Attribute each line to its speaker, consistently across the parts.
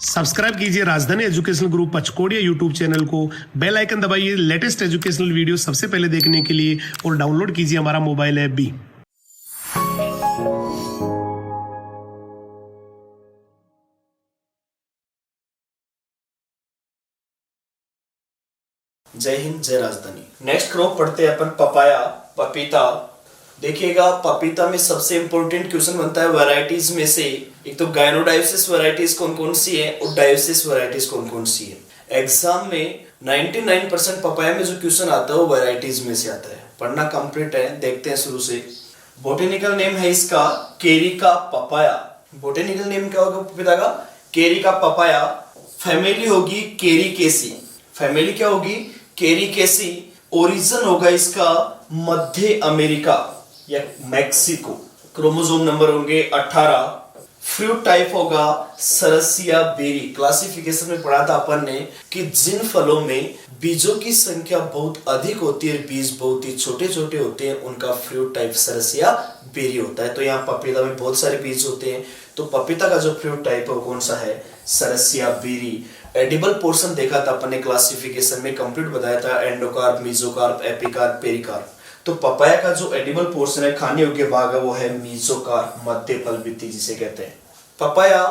Speaker 1: Subscribe कीजिए राजधानी educational group पचकोड़िया YouTube channel को, बेल आइकन दबाइए लेटेस्ट एजुकेशनल वीडियो सबसे पहले देखने के लिए और डाउनलोड कीजिए हमारा मोबाइल ऐप भी।
Speaker 2: जय हिंद, जय राजधानी। नेक्स्ट क्रॉप पढ़ते हैं अपन पपाया, पपीता। देखिएगा पपीता में सबसे इंपॉर्टेंट क्वेश्चन बनता है वैरायटीज में से। एक तो गायनोडायोसिस वैरायटीज कौन कौन सी है और डायोसिस वैरायटीज कौन कौन सी है। एग्जाम में 99% पपाया में जो क्वेश्चन आता है वो वैरायटीज में से आता है। पढ़ना कंप्लीट है, देखते हैं शुरू से। बोटेनिकल नेम है इसका केरिका पपाया। बोटेनिकल नेम क्या होगा पपीता का? केरिका पपाया। फैमिली होगी केरिकेसी। फैमिली क्या होगी? केरिकेसी। ओरिजिन होगा इसका मध्य अमेरिका या मैक्सिको। क्रोमोसोम नंबर होंगे 18। फ्रूट टाइप होगा सरसिया बेरी। क्लासिफिकेशन में पढ़ा था अपन ने कि जिन फलों में बीजों की संख्या बहुत अधिक होती है, बीज बहुत ही छोटे छोटे होते हैं, उनका फ्रूट टाइप सरसिया बेरी होता है। तो यहाँ पपीता में बहुत सारे बीज होते हैं, तो पपीता का जो फ्रूट टाइप है वो कौन सा है? सरसिया बेरी। एडिबल पोर्शन देखा था अपन ने क्लासिफिकेशन में, कंप्लीट बताया था एंडोकार्प, मेसोकार्प, एपिकार्प, पेरिकार्प। तो पपाया का जो एडिबल पोर्शन है, खाने योग्य भाग है, वो है मेसोकार्प, मध्य फल भित्ति जिसे कहते हैं। पपाया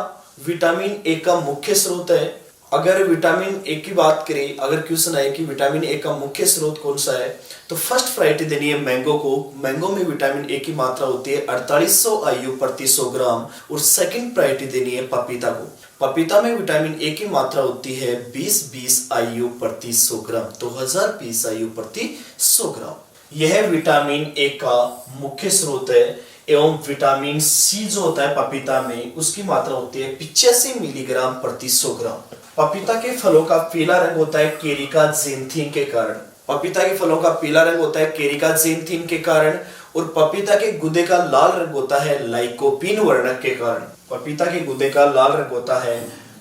Speaker 2: विटामिन ए का मुख्य स्रोत है। अगर विटामिन ए की बात करें, अगर क्वेश्चन आए कि विटामिन ए का मुख्य स्रोत कौन सा है, तो फर्स्ट वैरायटी देनी है मैंगो को। मैंगो में विटामिन ए की मात्रा होती है 4800 IU प्रति 100 ग्राम। और सेकंड वैरायटी देनी है पपीता को। पपीता में विटामिन ए की मात्रा होती है 20 IU प्रति 100 ग्राम, 2020 IU प्रति 100 ग्राम। यह विटामिन ए का मुख्य स्रोत है। एवं विटामिन सी जो होता है पपीता में, उसकी मात्रा होती है 85 मिलीग्राम प्रति 100 ग्राम। पपीता के फलों का पीला रंग होता है केरिका ज़ैंथीन के कारण। पपीता के फलों का पीला रंग होता है केरिका ज़ैंथीन के कारण। और पपीता के गुदे का लाल रंग होता है लाइकोपीन वर्णक के कारण। पपीता के गुदे का लाल रंग होता है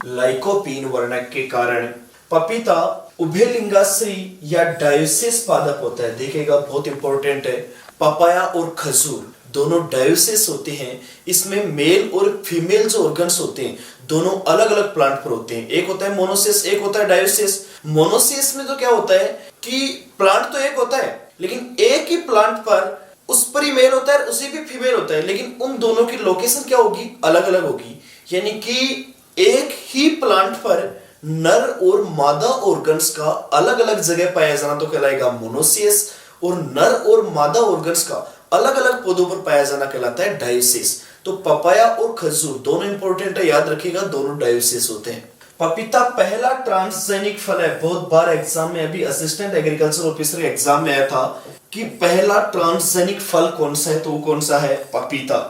Speaker 2: लाइकोपीन वर्णक के कारण। पपीता उभयलिंगाश्री या डायोसिस पादप होता है। देखिएगा बहुत इंपॉर्टेंट है। पपाया और खजूर दोनों डायोसिस होते हैं। इसमें मेल और फीमेल जो ऑर्गन्स होते हैं दोनों अलग अलग प्लांट पर होते हैं। एक होता है मोनोसिस, एक होता है डायोसिस। मोनोसिस में तो क्या होता है कि प्लांट तो एक होता है, लेकिन एक ही प्लांट पर उस पर ही मेल होता है, उसी पे फीमेल होता है, लेकिन उन दोनों की लोकेशन क्या होगी? अलग अलग होगी। यानी कि एक ही प्लांट पर नर और मादा ऑर्गन्स का अलग अलग जगह पाया जाना तो कहलाएगा मोनोसिस, और नर और मादा ऑर्गन्स का अलग अलग पौधों पर पाया जाना कहलाता है डायोसिस। तो पपाया और खजूर दोनों इंपॉर्टेंट है, याद रखिएगा, दोनों डायोसिस होते हैं। पपीता पहला ट्रांसजेनिक फल है। बहुत बार एग्जाम में, अभी असिस्टेंट एग्रीकल्चर ऑफिसर एग्जाम में आया था कि पहला ट्रांसजेनिक फल कौन सा है, तो वो कौन सा है? पपीता।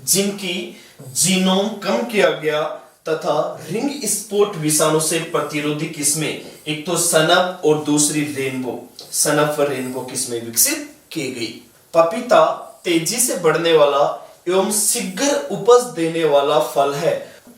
Speaker 2: जिनकी जीनोम कम किया गया तथा रिंग स्पॉट विषाणु से प्रतिरोधी किस्में, एक तो सनप और दूसरी रेनबो, सनप व रेनबो किस्में विकसित की गई। पपीता तेजी से बढ़ने वाला एवं शीघ्र उपज देने वाला फल है।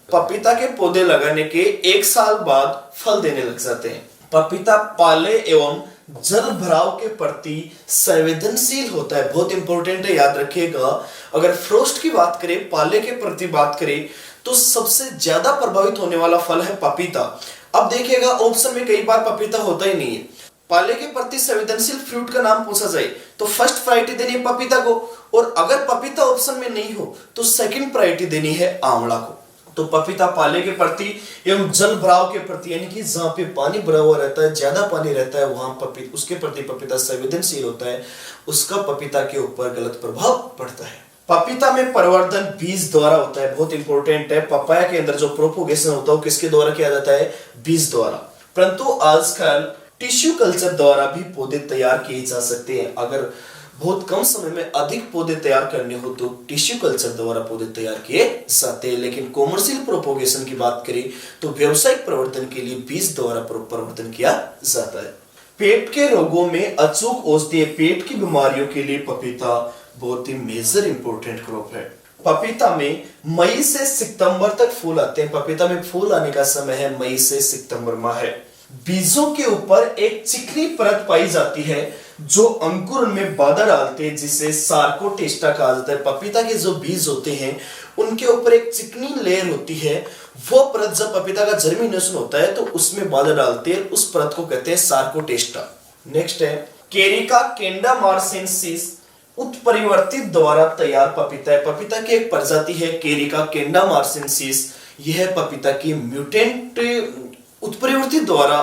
Speaker 2: पपीता के पौधे लगाने के 1 साल बाद फल देने लग जाते हैं। पपीता पाले एवं जल भराव के प्रति संवेदनशील होता है। बहुत इंपॉर्टेंट है, याद रखिएगा। अगर फ्रोस्ट की बात करें, पाले के प्रति बात करें, तो सबसे ज्यादा प्रभावित होने वाला फल है पपीता। अब देखिएगा ऑप्शन में कई बार पपीता होता ही नहीं है। पाले के प्रति संवेदनशील फ्रूट का नाम पूछा जाए तो फर्स्ट प्रायोरिटी देनी है पपीता को, और अगर पपीता ऑप्शन में नहीं हो तो सेकंड प्रायोरिटी देनी है आंवला को। तो पपीता पाले के प्रति एवं जल भराव के प्रति, यानी कि जहां पे पानी भरा हुआ रहता है, ज्यादा पानी रहता है, वहां उसके प्रति पपीता संवेदनशील होता है, उसका पपीता के ऊपर गलत प्रभाव पड़ता है। पपीता में परिवर्धन बीज द्वारा होता है। बहुत इंपॉर्टेंट है। पपाया के अंदर जो प्रोपोगेशन होता है वो किसके द्वारा किया जाता है? बीज द्वारा। परंतु आजकल टिश्यू कल्चर द्वारा भी पौधे तैयार किए जा सकते हैं। अगर बहुत कम समय में अधिक पौधे तैयार करने हो तो टिश्यू कल्चर द्वारा पौधे तैयार किए जाते हैं। लेकिन कॉमर्शियल प्रोपोगेशन की बात करें तो व्यावसायिक प्रवर्धन के लिए बीज द्वारा प्रवर्धन किया जाता है। पेट के रोगों में अचूक औषधि, पेट की बीमारियों के लिए पपीता बहुत ही मेजर इंपॉर्टेंट क्रॉप है। पपीता में मई से सितंबर तक फूल आते हैं। पपीता में फूल आने का समय है मई से सितंबर माह है। बीजों के ऊपर एक चिकनी परत पाई जाती है जो अंकुर में बाधा डालते हैं जिसे सार्कोटेस्टा कहा जाता है। पपीता के जो बीज होते हैं उनके ऊपर एक चिकनी लेयर होती है, वो परत जब पपीता का जर्मिनेशन होता है तो उसमें बाधा डालते हैं, उस परत को कहते हैं सार्कोटेस्टा। नेक्स्ट है केरिका केंडामार्सेंसिस, उत्परिवर्तित द्वारा तैयार पपीता है। पपीता की एक प्रजाति है केरिका केंडामार्सेंसिस, यह पपीता की म्यूटेंट उत्परिवर्तित द्वारा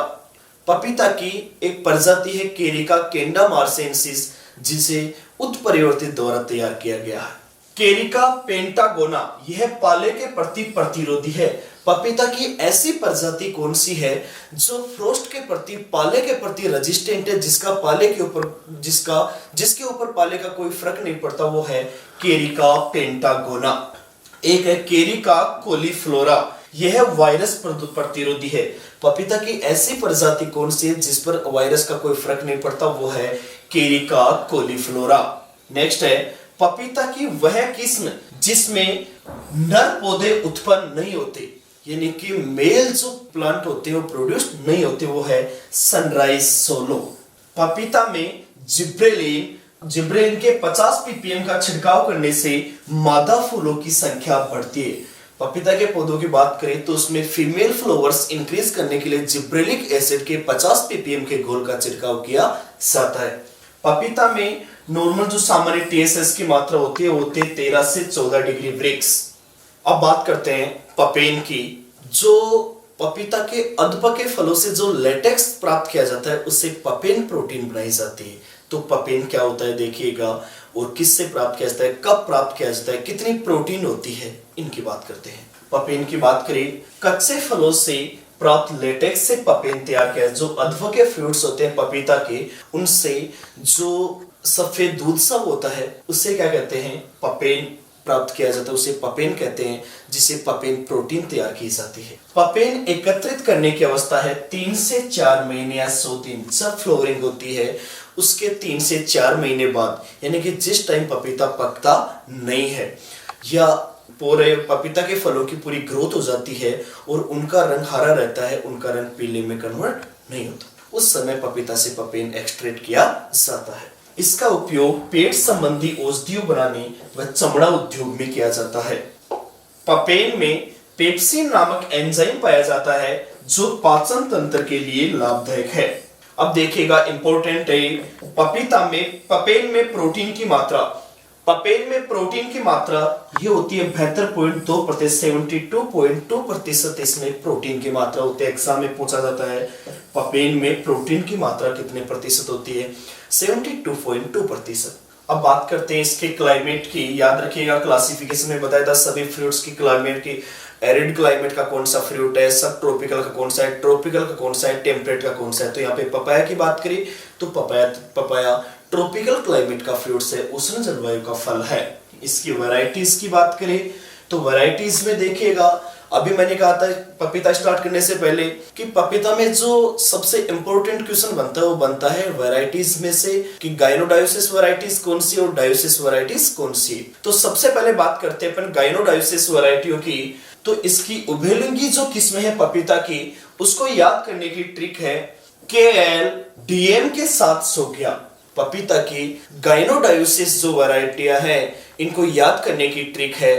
Speaker 2: पपीता की एक प्रजाति है केरिका केंडामार्सेंसिस, जिसे उत्परिवर्तित द्वारा तैयार किया गया है। केरिका पेंटागोना, यह पाले के प्रति प्रतिरोधी है। पपीता की ऐसी प्रजाति कौन सी है जो फ्रोस्ट के प्रति, पाले के प्रति रेजिस्टेंट है, जिसका पाले के ऊपर जिसके ऊपर पाले का कोई फर्क नहीं पड़ता, वो है केरिका पेंटागोना। एक है केरिका कोलीफ्लोरा, यह वायरस प्रतिरोधी है। पपीता की ऐसी प्रजाति कौन सी है जिस पर वायरस का कोई फर्क नहीं पड़ता, वो है केरिका कोलीफ्लोरा। नेक्स्ट है पपीता की वह किस्म जिसमें नर पौधे उत्पन्न नहीं होते, यानी कि मेल जो प्लांट होते हैं वो प्रोड्यूस नहीं होते, वो है सनराइज सोलो। पपीता में जिब्रेलिन के 50 ppm का छिड़काव करने से मादा फूलों की संख्या बढ़ती है। पपीता के पौधों की बात करें तो उसमें फीमेल फ्लावर्स इंक्रीज करने के लिए जिब्रेलिक एसिड के 50 ppm के घोल का छिड़काव किया जाता है। पपीता में नॉर्मल जो सामान्य TSH की मात्रा होती है वो होती है 13 से 14 डिग्री ब्रिक्स। अब बात करते हैं पपेन की। जो पपीता के अधपके फलों से जो लेटेक्स प्राप्त किया जाता है उससे पपेन प्रोटीन बनाई जाती है। तो पपेन क्या होता है देखिएगा, और किससे प्राप्त किया जाता है, कब प्राप्त किया जाता है, कितनी प्रोटीन होती है, इनकी बात करते हैं। पपेन की बात करें, कच्चे फलों से प्राप्त लेटेक्स से पपेन तैयार किया। जो अधपके फ्रूट्स होते हैं पपीता के, उनसे जो सफेद दूध सब होता है उससे क्या कहते हैं, पपेन प्राप्त किया जाता है, उसे पपेन कहते हैं, जिसे पपेन प्रोटीन तैयार की जाती है। पपेन एकत्रित करने की अवस्था है 3 से 4 महीने या 100 दिन। जब फ्लोरिंग होती है उसके 3 से 4 महीने बाद, यानी कि जिस टाइम पपीता पकता नहीं है या पूरे पपीता के फलों की पूरी ग्रोथ हो जाती है और उनका रंग हरा रहता है, उनका रंग पीले में कन्वर्ट नहीं होता, उस समय पपीता से पपेन एक्सट्रैक्ट किया जाता है। इसका उपयोग पेट संबंधी औषधियों बनाने व चमड़ा उद्योग में किया जाता है। पपेन में पेप्सिन नामक एंजाइम पाया जाता है जो पाचन तंत्र के लिए लाभदायक है। अब देखिएगा इंपॉर्टेंट है, पपेन में प्रोटीन की मात्रा, पपेन में प्रोटीन की मात्रा ये होती है 72.2%, 72.2% इसमें प्रोटीन की मात्रा होती है। एग्जाम में पूछा जाता है पपेन में प्रोटीन की मात्रा कितने प्रतिशत होती है, 72.2%। अब बात करते हैं इसके क्लाइमेट की। याद रखिएगा क्लासिफिकेशन में बताया था सभी फ्रूट्स की क्लाइमेट की, एरिड क्लाइमेट का कौन सा फ्रूट है, सब ट्रॉपिकल का कौन सा है, ट्रॉपिकल का कौन सा है, टेम्परेट का कौन सा है। तो यहाँ पे पपाया की बात करें तो पपाया ट्रॉपिकल क्लाइमेट का फ्रूट्स है, उष्ण जलवायु का फल है। इसकी वैरायटीज की बात करें तो वैरायटीज में देखिएगा, अभी मैंने कहा था पपीता स्टार्ट करने से पहले कि पपीता में जो सबसे इंपॉर्टेंट क्वेश्चन बनता है वो बनता है वैरायटीज में से कि गाइनोडायोसिस वैरायटीज कौन सी और डायोसिस वैरायटीज कौन सी। तो सबसे पहले बात करते हैं अपन गाइनोडायोसिस वैरायटियों की। तो इसकी उभयलिंगी जो किस्म है पपीता की, उसको याद करने की ट्रिक है KLDM के साथ सो गया। पपीता की गाइनोडायोसिस जो वैरायटियां हैं इनको याद करने की ट्रिक है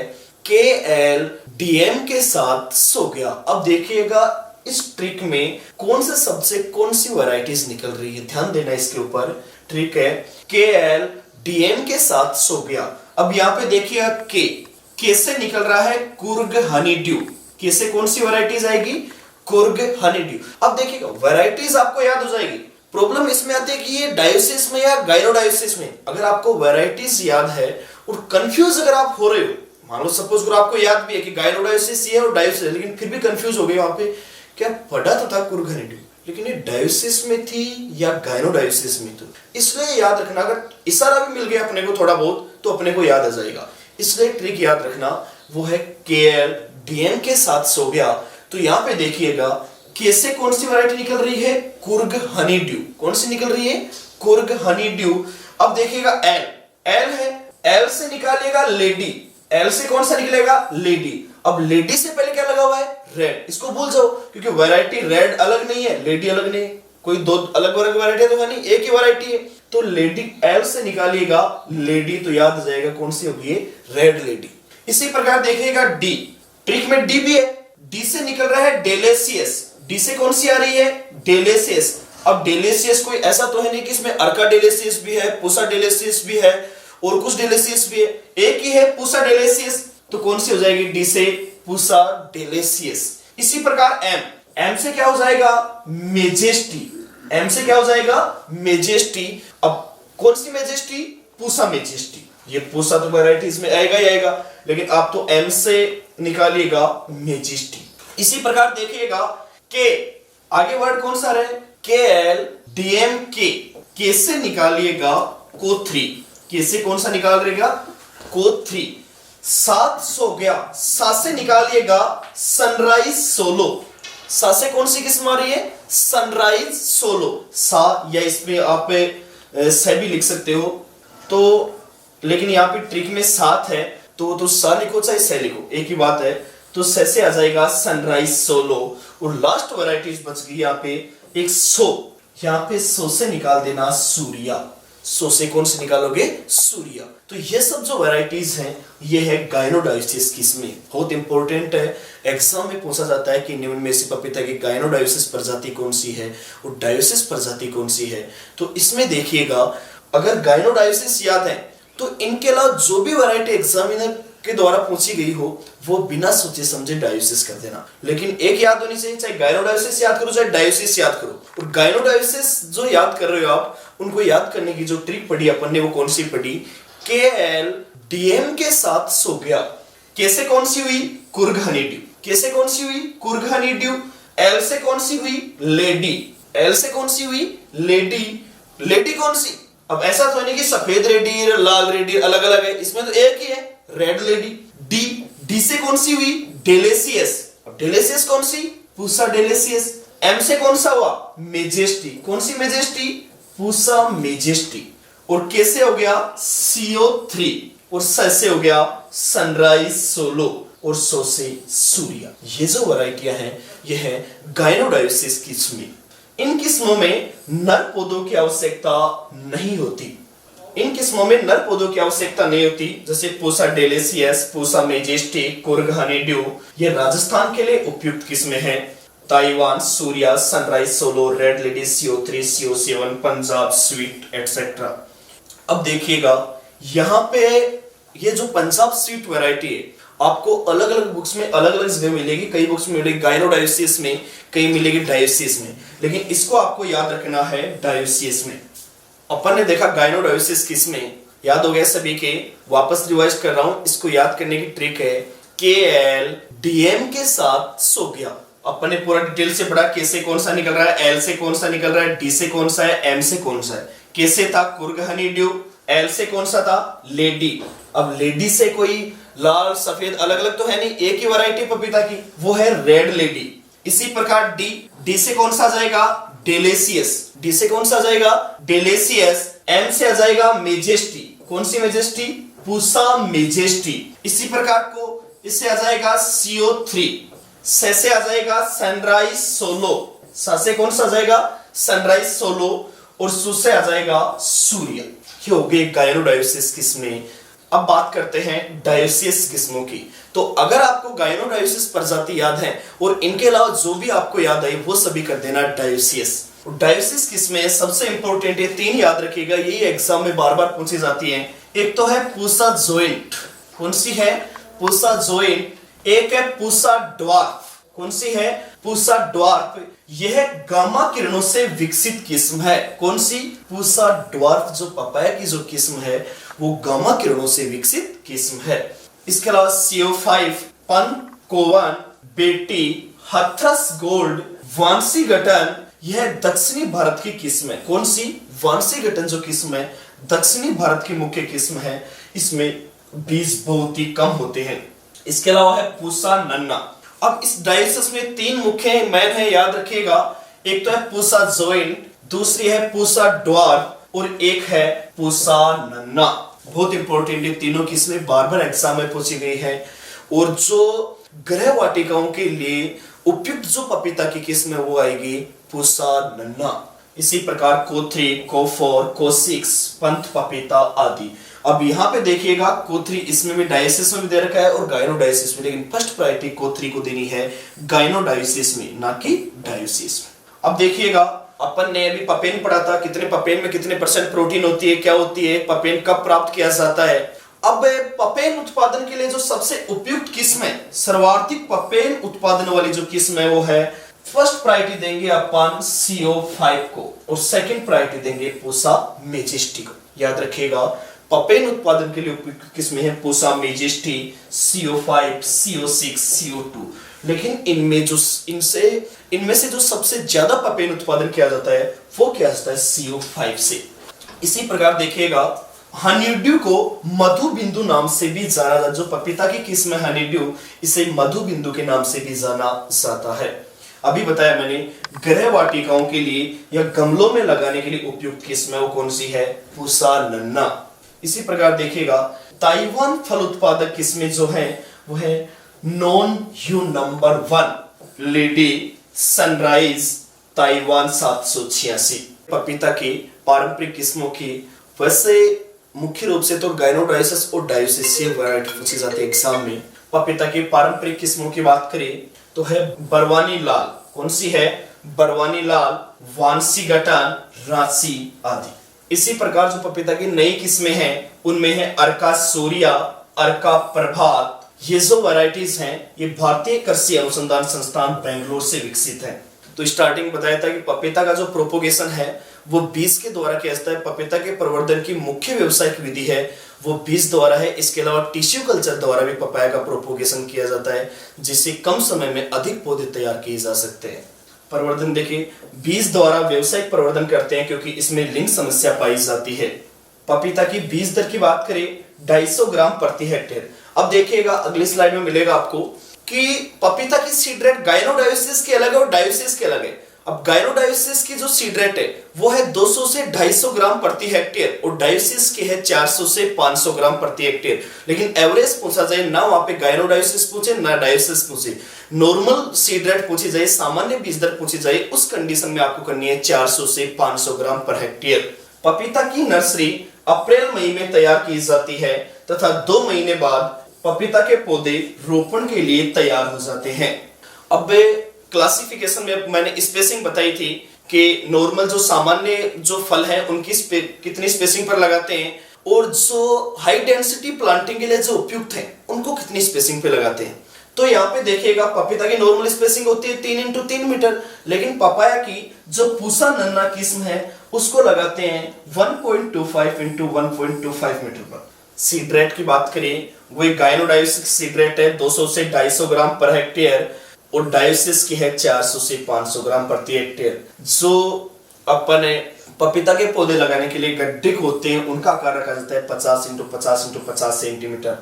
Speaker 2: KLDM के साथ सो गया। अब देखिएगा इस ट्रिक में कौन से शब्द से कौन सी वैरायटीज निकल रही है, ध्यान देना इसके ऊपर। ट्रिक है KLDM के साथ सो गया। अब यहाँ पे देखिए के से निकल रहा है कुर्ग हनी ड्यू, के से कौन सी वैरायटीज आएगी, कुर्ग हनी ड्यू। अब देखिएगा वैरायटीज आपको याद हो जाएगी। प्रॉब्लम इसमें आती है कि ये डायोसिस में या गाइनोडायोसिस में अगर आपको वैरायटीज याद है और कंफ्यूज अगर आप हो रहे हो, मान लो सपोज करो आपको याद भी है कि गाइनोडायोसिस ये और डायोसिस है, लेकिन फिर भी कंफ्यूज हो गए वहां पे, क्या पढ़ा तो था कुर्ग हनी ड्यू लेकिन ये डायोसिस में थी या गाइनोडायोसिस में थी। इसलिए याद रखना, अगर इशारा भी मिल गया अपने को थोड़ा बहुत तो अपने को याद आ जाएगा। इसलिए ट्रिक याद रखना वो है KLDM के साथ सो गया। तो यहाँ पे देखिएगा के से कौन सी वैरायटी निकल रही है, कुर्ग हनी ड्यू। कौन सी निकल रही है, कुर्ग हनी ड्यू। अब देखिएगा एल है, एल से निकालिएगा लेडी, एल से कौन सा निकलेगा, लेडी। अब लेडी से पहले क्या लगा हुआ है, रेड। इसको भूल जाओ क्योंकि वैरायटी रेड अलग नहीं है, लेडी अलग नहीं है, कोई दो अलग अलग वैरायटी तो नहीं, एक ही वैरायटी है। तो लेडी एल से निकालिएगा लेडी तो याद आ जाएगा कौन सी होगी, रेड लेडी। इसी प्रकार देखिएगा डी, ट्रिक में डी भी है, डी से निकल रहा है डेलेसियस, डी से कौन सी आ रही है, डेलेसियस। अब डेलेसियस कोई ऐसा तो है नहीं कि इसमें अर्का डेलेसियस भी है, पूसा डेलेसियस भी है और कुछ डेलेसियस भी है, एक ही है पूसा डेलेसियस, तो कौन सी हो जाएगी, डी से पूसा डेलेसियस। इसी प्रकार एम, एम से क्या हो जाएगा, मेजेस्टी, एम से क्या हो जाएगा, मेजेस्टी। अब कौन सी मेजेस्टी, पूसा मेजेस्टी, ये पूसा तो वैरायटीज में आएगा ही आएगा, लेकिन आप तो एम से निकालिएगा मेजेस्टी। इसी प्रकार देखिएगा के, आगे वर्ड कौन सा रहे, के एल डीएम के से निकालिएगा को3, के से कौन सा निकाल रहेगा, को3। सात सो गया, सा से निकालिएगा सनराइज सोलो, सा से कौन सी किस्म आ रही है, सनराइज सोलो, सा, या इसमें आप से भी लिख सकते हो, तो लेकिन यहाँ पे ट्रिक में सात है तो सा लिखो चाहे से लिखो एक ही बात है, तो से आ जाएगा सनराइज सोलो। और लास्ट वैरायटीज बच गई यहाँ पे एक सो, यहाँ पे सो से निकाल देना सूर्या, सो से कौन से निकालोगे, सूर्या। तो ये सब जो वैरायटीज हैं ये है गायनोडायोसिस किस्में, बहुत इंपॉर्टेंट है, एग्जाम में पूछा जाता है कि निम्न में से पपीता की गायनोडायोसिस प्रजाति कौन सी है और डायोसिस प्रजाति कौन सी है। तो इसमें देखिएगा अगर गायनोडायोसिस याद है तो इनके अलावा जो भी वैरायटी एग्जामिनर के द्वारा पूछी गई हो वो बिना सोचे समझे डायोसिस कर देना, लेकिन एक याद होनी चाहिए, चाहे गायनोडायोसिस याद करो चाहे डायोसिस याद करो। और गायनोडायोसिस जो याद कर रहे हो आप, उनको याद करने की जो ट्रिक पढ़ी अपन ने वो कौन सी पढ़ी, के एल डीएम के साथ सो गया, कैसे कौन सी हुई, कुर्घानीड्यू, कैसे कौन सी हुई, कुर्घानीड्यू। एल से कौन सी हुई, लेडी, एल से कौन सी हुई, लेडी, लेडी कौन सी, अब ऐसा तो नहीं कि सफेद रेडी लाल रेडी अलग अलग है, इसमें तो एक ही है, रेड लेडी। डी, डी से कौन सी हुई, डेलेसियस, अब डेलेसियस कौन सी, पूसा डेलेसियस। एम से कौन सा हुआ, मेजेस्टी, कौन सी मेजेस्टी, पूसा मेजेस्टी। और के से हो गया CO3 और स से हो गया सनराइज सोलो और सो से सूर्या। ये जो वैरायटियां हैं ये है गायनोडायोसिस किस्में। इन किस्मों में नर पौधों की आवश्यकता नहीं होती, इन किस्मों में नर पौधों की आवश्यकता नहीं होती, जैसे पूसा डेलेसियस, पूसा मेजेस्टी, कुर्घानीड्यू, ये राजस्थान के लिए उपयुक्त किस्में हैं। Taiwan, Surya, sunrise solo, red lady, CO3, CO7, Punjab sweet etcetera. अब देखिएगा यहाँ पे ये जो पंजाब स्वीट वैरायटी है आपको अलग अलग बुक्स में अलग अलग जगह मिलेगी, कई बुक्स में मिलेगी गायनोडायोसिस में, कई मिलेगी डायोसिस में, लेकिन इसको आपको याद रखना है डायोसिस में। अपन ने देखा गायनोडायोसिस किसमें याद हो गया सभी के, वापस रिवाइज कर रहा हूं, इसको याद करने की ट्रिक है, KL DM के साथ सो गया। अपन ने पूरा डिटेल से पढ़ा, के से कौन सा निकल रहा है, L से कौन सा निकल रहा है, D से कौन सा है, M से कौन सा है। के से था कुर्घानीड्यू, L से कौन सा था, लेडी। अब लेडी से कोई लाल सफेद अलग अलग तो है नहीं, एक ही वैरायटी पपीता की, वो है रेड लेडी। इसी प्रकार डी, डी से कौन सा आ जाएगा, डेलेसियस, डी से कौन सा आ जाएगा, डेलेसियस। एम से आ जाएगा मेजेस्टी, कौन सी मेजेस्टी, पूसा मेजेस्टी। इसी प्रकार को इससे आ जाएगा CO3, से आ जाएगा सनराइज सोलो, सा से कौन सा आ जाएगा, सनराइज सोलो, और सु से आ जाएगा सूर्य। ये हो गए गायनोडायोसिस किस्में। अब बात करते हैं डायोसिस किस्मों की। तो अगर आपको गायनोडायोसिस प्रजाति याद है और इनके अलावा जो भी आपको याद आई वो सभी कर देना डायोसिस। डायोसिस किस्में सबसे इंपॉर्टेंट है, 3 याद रखिएगा, यही एग्जाम में बार बार पूछी जाती है। एक तो है पूसा जोइंट, कौन सी है, पूसा जोइंट। एक है पूसा ड्वार्फ, कौन सी है, पूसा ड्वार्फ। यह गामा किरणों से विकसित किस्म है, कौन सी, पूसा ड्वार्फ। जो पपाया की जो किस्म है वो गामा किरणों से विकसित किस्म है। इसके अलावा CO5, पन कोवन, बेटी, हथरस गोल्ड, वांसीगटन, यह दक्षिणी भारत की किस्म है। कौन सी, वांसीगटन जो किस्म है दक्षिणी भारत की मुख्य किस्म है, इसमें बीज बहुत ही कम होते हैं। इसके अलावा है पूसा नन्ना। अब इस डायोसिस में 3 मुख्य मैन है, याद रखिएगा। एक तो है पूसा जोइंट, दूसरी है पूसा ड्वार्फ और एक है पूसा नन्ना। बहुत इंपॉर्टेंट है, तीनों किस्में बार बार एग्जाम में पूछी गई है। और जो गृह वाटिकाओं के लिए उपयुक्त जो पपीता की किस्म है वो आएगी पूसा नन्ना। इसी प्रकार को3, को4, को6, पंथ पपीता आदि। अब यहाँ पे देखिएगा को3 इसमें भी डायोसिस में भी दे रखा है और गायनोडायोसिस में, लेकिन फर्स्ट प्रायोरिटी को3 को देनी है गायनोडायोसिस में, ना कि डायोसिस में। अब देखिएगा अपन ने अभी पपेन पढ़ा था, कितने पपेन में कितने % प्रोटीन होती है, क्या होती है, पपेन कब प्राप्त किया जाता है। अब पपेन उत्पादन के लिए जो सबसे उपयुक्त किस्म है, सर्वाधिक पपेन उत्पादन वाली जो किस्म है वो है, फर्स्ट प्रायोरिटी देंगे अपन CO5 को और सेकंड प्रायोरिटी देंगे पूसा मेजेस्टी को। याद रखिएगा पपेन उत्पादन के लिए उपयुक्त किस्में हैं Pusa majesty, CO5, CO6, CO2। लेकिन इनमें से जो सबसे ज्यादा पपेन उत्पादन किया जाता है वो किया जाता है CO5 से। इसी प्रकार देखिएगा हनीड्यू को मधुबिंदु नाम से भी जाना जाता है। जो पपीता की किस्म है हनीड्यू, इसे मधुबिंदु के नाम से भी जाना जाता है। अभी बताया मैंने गृह वाटिकाओं के लिए या गमलों में लगाने के लिए उपयुक्त किस्म है वो कौन सी है, पूसा नन्ना। इसी प्रकार देखिएगा ताइवान फल उत्पादक किस्में जो है वो है non you number 1 lady sunrise Taiwan 786। पपीता की पारंपरिक किस्मों की वैसे मुख्य रूप से तो गायनोडायोसिस और डायोसिस से वैरायटी पूछी जाती है एग्जाम में। पपीता की पारंपरिक किस्मों की बात करें तो है बरवानी लाल, कौन सी है, बरवानी लाल, वांसीगटान, रांची आदि। इसी प्रकार जो पपीता की नई किस्में हैं उनमें है अर्का सूर्या, अर्का प्रभात। ये जो वैरायटीज हैं ये भारतीय कृषि अनुसंधान संस्थान बेंगलोर से विकसित है। तो स्टार्टिंग बताया था कि पपीता का जो प्रोपोगेशन है वो बीज के द्वारा किया जाता है। पपीता के प्रवर्धन की मुख्य व्यावसायिक विधि है वो बीज द्वारा है। इसके अलावा टिश्यू कल्चर द्वारा भी पपाया का प्रोपोगेशन किया जाता है, जिससे कम समय में अधिक पौधे तैयार किए जा सकते हैं। प्रवर्धन देखिए, बीज द्वारा व्यावसायिक प्रवर्धन करते हैं क्योंकि इसमें लिंग समस्या पाई जाती है। पपीता की बीज दर की बात करें 250 ग्राम प्रति हेक्टेयर। अब देखिएगा अगली स्लाइड में मिलेगा आपको कि पपीता की सीड रेट गायनोडायोसिस के अलग है और डायोसिस के अलग है। अब गायनोडायोसिस की जो सीड रेट है वो है 200 से 250 ग्राम प्रति हेक्टेयर और डायोसिस की है 400 से 500 ग्राम प्रति हेक्टेयर। लेकिन एवरेज पूछा जाए ना, वहां पे गायनोडायोसिस पूछे ना डायोसिस पूछे, नॉर्मल सीड रेट पूछी जाए, सामान्य बीज दर पूछी जाए, उस कंडीशन में आपको करनी है 400 से 500 ग्राम पर हेक्टेयर। पपीता की नर्सरी अप्रैल मई में तैयार की जाती है तथा 2 महीने बाद पपीता के पौधे रोपण के लिए तैयार हो जाते हैं। अब क्लासिफिकेशन में मैंने स्पेसिंग बताई थी कि नॉर्मल जो सामान्य जो फल है उनकी कितनी स्पेसिंग पर लगाते हैं और जो हाई डेंसिटी प्लांटिंग के लिए जो उपयुक्त है उनको कितनी स्पेसिंग पे लगाते हैं। तो यहाँ पे देखिएगा पपीता की नॉर्मल स्पेसिंग होती है 3 × 3 मीटर, लेकिन पपाया की जो पूसा नन्ना किस्म है उसको लगाते हैं 1.25 × 1.25 मीटर पर। सीड रेट की बात करें वही गायनोडायोसिस सीड रेट है 200 से 250 ग्राम पर हेक्टेयर और डायोसिस की है 400 से 500 ग्राम प्रति हेक्टेयर। जो अपन पपीता के पौधे लगाने के लिए गड्ढे होते हैं उनका आकार रखा जाता है 50 × 50 × 50 सेंटीमीटर।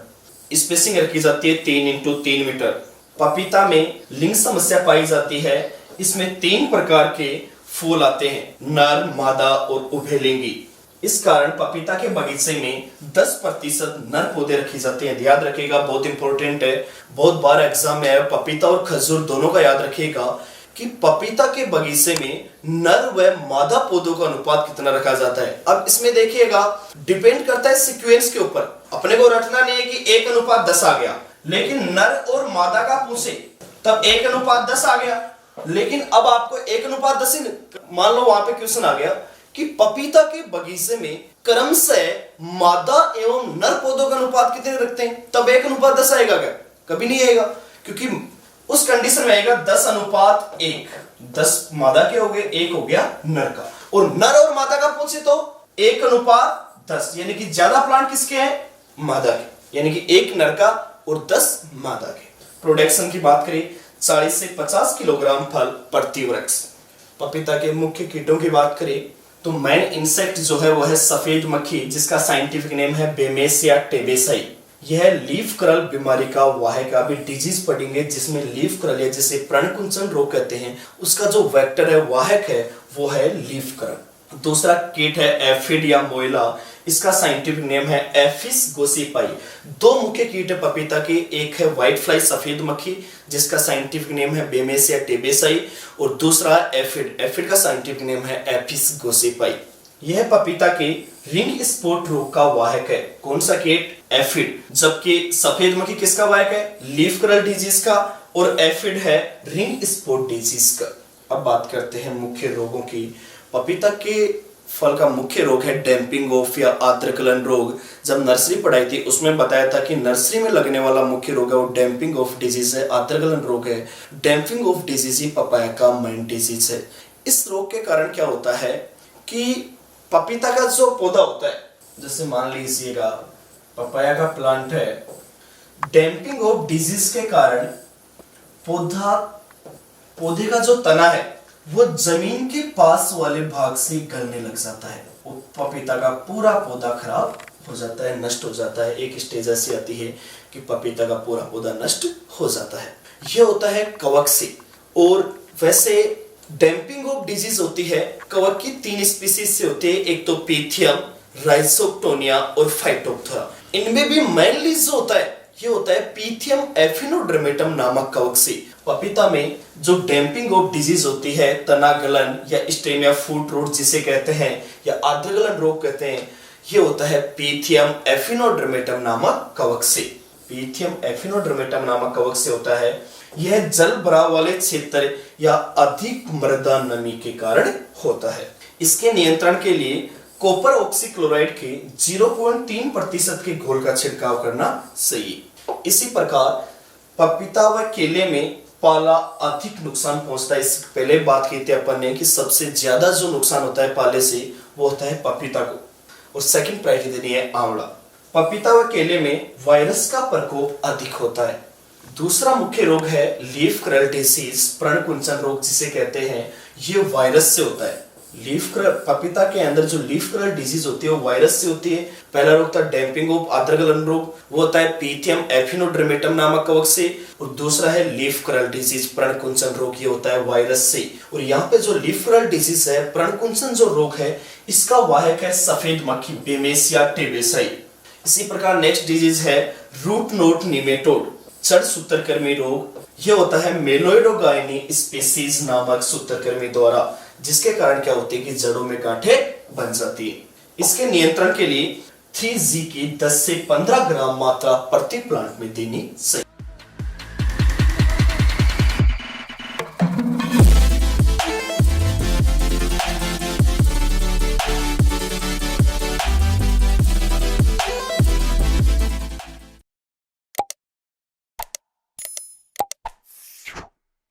Speaker 2: स्पेसिंग रखी जाती है 3 × 3 मीटर। पपीता में लिंग समस्या पाई जाती है। इसमें 3 प्रकार के फूल आते हैं, नर, मादा और उभयलिंगी। इस कारण पपीता के बगीचे में 10% नर पौधे रखे जाते हैं। याद रखिएगा, बहुत इंपॉर्टेंट है, बहुत बार एग्जाम में आया। पपीता और खजूर दोनों का याद रखिएगा कि पपीता के बगीचे में नर व मादा पौधों का अनुपात कितना रखा जाता है। अब इसमें देखिएगा डिपेंड करता है सीक्वेंस के ऊपर। अपने को रटना नहीं है कि 1:10 आ गया, लेकिन नर और मादा का पूछे तब 1:10 आ गया। लेकिन अब आपको 1:10 ही मान लो, वहां पे क्वेश्चन आ गया कि पपीता के बगीचे में क्रमशः मादा एवं नर पौधों का अनुपात कितने रखते हैं, तब 1:10 आएगा क्या? कभी नहीं आएगा, क्योंकि उस कंडीशन में आएगा 10:1। 10 मादा के हो गए, 1 हो गया नर का। और नर और मादा का पूछे तो 1:10, यानी कि ज्यादा प्लांट किसके हैं, मादा के, यानी कि 1 नर का और 10 मादा के। प्रोडक्शन की बात करें 40 से 50 किलोग्राम फल प्रति वृक्ष। पपीता के मुख्य कीटों की बात करें तो मेन इंसेक्ट जो है वो है सफेद मक्खी, जिसका साइंटिफिक नेम है बेमेसिया टेबेसाई। यह लीफ कर्ल बीमारी का वाहक। अभी डिजीज पढ़ेंगे जिसमें लीफ कर्ल है, जिसे पर्णकुंचन रोग कहते हैं, उसका जो वेक्टर है, वाहक है, वो है लीफ कर्ल। दूसरा कीट है एफिड या मोइला। इसका साइंटिफिक नेम है एफिस गोसिपाई। दो मुख्य कीट है पपीता के, एक है व्हाइट फ्लाई सफेद मक्खी जिसका साइंटिफिक नेम है बेमेसिया टेबेसाई, और दूसरा एफिड। एफिड का साइंटिफिक नेम है एफिस गोसिपाई। यह पपीता के रिंग स्पॉट रोग का वाहक है। कौन सा कीट? एफिड। जबकि सफेद मक्खी किसका वाहक है? लीफ कर्ल डिजीज का, और एफिड है रिंग स्पॉट डिजीज का। अब बात करते हैं मुख्य रोगों की। पपीता के फल का मुख्य रोग है डैम्पिंग ऑफ या आर्द्रकलन रोग। जब नर्सरी पढ़ाई थी उसमें बताया था कि नर्सरी में लगने वाला मुख्य रोग है वो डैम्पिंग ऑफ डिजीज है, आर्द्रकलन रोग है। डैम्पिंग ऑफ डिजीज ही पपाया का मेन डिजीज है। इस रोग के कारण क्या होता है कि पपीता का जो पौधा होता है, जैसे मान लीजिएगा पपाया का प्लांट है, डैम्पिंग ऑफ डिजीज के कारण पौधे का जो तना है वो जमीन के पास वाले भाग से गलने लग जाता है। वो पपीता का पूरा पौधा खराब हो जाता है, नष्ट हो जाता है। एक स्टेज ऐसी आती है कि पपीता का पूरा पौधा नष्ट हो जाता है। यह होता है कवक से। और वैसे डैम्पिंग ऑफ डिजीज होती है कवक की 3 स्पीसीज से होती है, एक तो पीथियम, राइजोक्टोनिया और फाइटोप्थोरा। इनमें भी मेनली जो होता है ये होता है पीथियम एफिनोडर्मेटम नामक कवक से। पपीता में जो डैम्पिंग ऑफ डिजीज होती है, तना गलन या स्टेमिया फूट रोट जिसे कहते हैं या आर्द्रगलन रोग कहते हैं, ये होता है पीथियम एफिनोडर्मेटम नामक कवक से। पीथियम एफिनोडर्मेटम नामक कवक से होता है। यह जल भराव वाले क्षेत्र या अधिक मृदा नमी के कारण होता है। इसके नियंत्रण के लिए कॉपर ऑक्सीक्लोराइड के 0.3% के घोल का छिड़काव करना सही। इसी प्रकार पपीता व केले में पाला अधिक नुकसान पहुंचता है। इससे पहले बात की थी अपन ने कि सबसे ज्यादा जो नुकसान होता है पाले से वो होता है पपीता को, और सेकंड प्रायोरिटी देनी है आंवला। पपीता व केले में वायरस का प्रकोप अधिक होता है। दूसरा मुख्य रोग है लीफ कर्ल डिसीज, पर्णकुंचन रोग जिसे कहते हैं, ये वायरस से होता है। लीफ कर्ल, पपीता के अंदर जो लीफ कर्ल डिजीज होती है वो वायरस से होती है। पहला रोग था डैम्पिंग ऑफ आर्द्रगलन रोग, वो होता है पीथियम एफिनोडर्मेटम नामक कवक से, और दूसरा है लीफ कर्ल डिजीज, पर्णकुंचन रोग, ये होता है वायरस से। और यहाँ पे जो लीफ कर्ल डिजीज है, पर्णकुंचन जो रोग है, इसका वाहक है सफेद मक्खी, बेमेसिया टेबेसाई। इसी प्रकार नेक्स्ट डिजीज है रूट नोट निमेटोड, जड़ सूत्रकृमि रोग। यह होता है मेलोइडोगाइनी स्पीसीज नामक सूत्रकृमि द्वारा, जिसके कारण क्या होती है कि जड़ों में गांठें बन जाती है। इसके नियंत्रण के लिए 3G की 10 से 15 ग्राम मात्रा प्रति प्लांट में देनी सही।